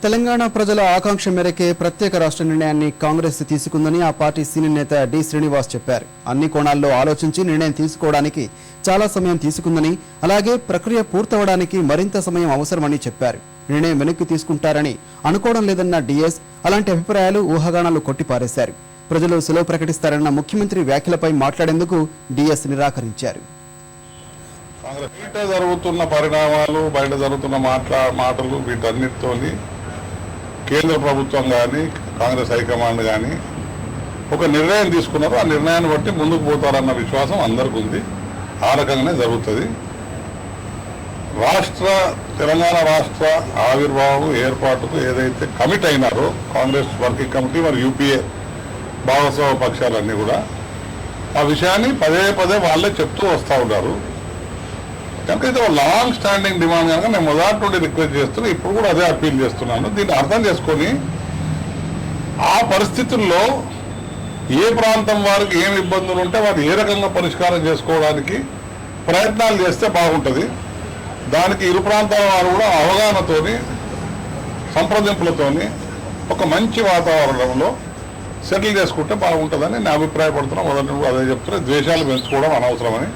తెలంగాణ ప్రజల ఆకాంక్ష మేరకే ప్రత్యేక రాష్ట్ర నిర్ణయాన్ని కాంగ్రెస్ తీసుకుందని ఆ పార్టీ సీనియర్ నేత డి శ్రీనివాస్ చెప్పారు. అన్ని కోణాల్లో ఆలోచించి నిర్ణయం తీసుకోవడానికి చాలా సమయం తీసుకుందని, అలాగే ప్రక్రియ పూర్తవడానికి మరింత సమయం అవసరమని చెప్పారు. నిర్ణయం వెనక్కి తీసుకుంటారని అనుకోవడం లేదన్న డిఎస్ అలాంటి అభిప్రాయాలు, ఊహాగానాలు కొట్టిపారేశారు. ప్రజలు సెలవు ప్రకటిస్తారన్న ముఖ్యమంత్రి వ్యాఖ్యలపై మాట్లాడేందుకు డిఎస్ నిరాకరించారు. బయట జరుగుతున్న పరిణామాలు, బయట జరుగుతున్న మాటలు వీటన్నిటితోని కేంద్ర ప్రభుత్వం కానీ కాంగ్రెస్ హైకమాండ్ కానీ ఒక నిర్ణయం తీసుకున్నారు. ఆ నిర్ణయాన్ని బట్టి ముందుకు పోతారన్న విశ్వాసం అందరికీ ఉంది. ఆ రకంగానే జరుగుతుంది. తెలంగాణ రాష్ట్ర ఆవిర్భావం ఏర్పాటుకు ఏదైతే కమిట్ అయినారో కాంగ్రెస్ వర్కింగ్ కమిటీ మరియు యూపీఏ భాగస్వామ్య పక్షాలన్నీ కూడా ఆ విషయాన్ని పదే పదే వాళ్ళే చెప్తూ వస్తూ ఉన్నారు. కనుక ఇది ఒక లాంగ్ స్టాండింగ్ డిమాండ్ కనుక నేను మొదటి నుండి రిక్వెస్ట్ చేస్తున్నా, ఇప్పుడు కూడా అదే అప్పీల్ చేస్తున్నాను. దీన్ని అర్థం చేసుకొని ఆ పరిస్థితుల్లో ఏ ప్రాంతం వారికి ఏమి ఇబ్బందులు ఉంటే వారు ఏ రకంగా పరిష్కారం చేసుకోవడానికి ప్రయత్నాలు చేస్తే బాగుంటుంది. దానికి ఇరు ప్రాంతాల వారు కూడా అవగాహనతోని, సంప్రదింపులతోని ఒక మంచి వాతావరణంలో సెటిల్ చేసుకుంటే బాగుంటుందని నేను అభిప్రాయపడుతున్నా. మొదటి నుండి అదే చెప్తున్నా. ద్వేషాలు పెంచుకోవడం అనవసరమని